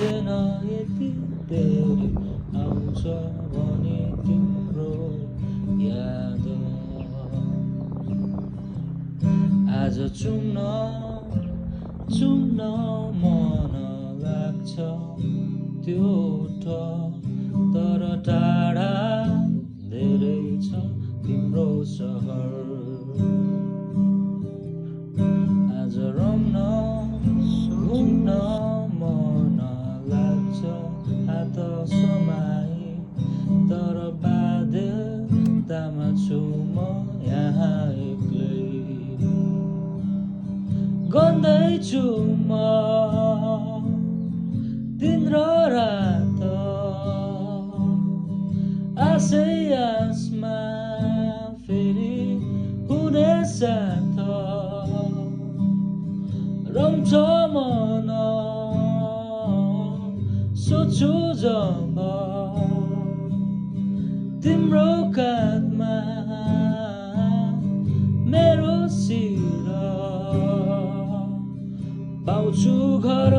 थिएन यति बेरी आउँछ भने तिम्रो याद आज चुम्न मन लाग्छ त्यो ओठ तर टाढा धेरै छ तिम्रो सहर आज रम्न घुम्न मन लाग्छ हात समाई तर बाध्यतामा छु म यहाँ एक्लै गन्दैछु म दिन र रात आशै आसमा फेरि हुने साथ रम्छ मन सोच्छु जब तिम्रो काँधमा मेरो शिर पाउँछु घर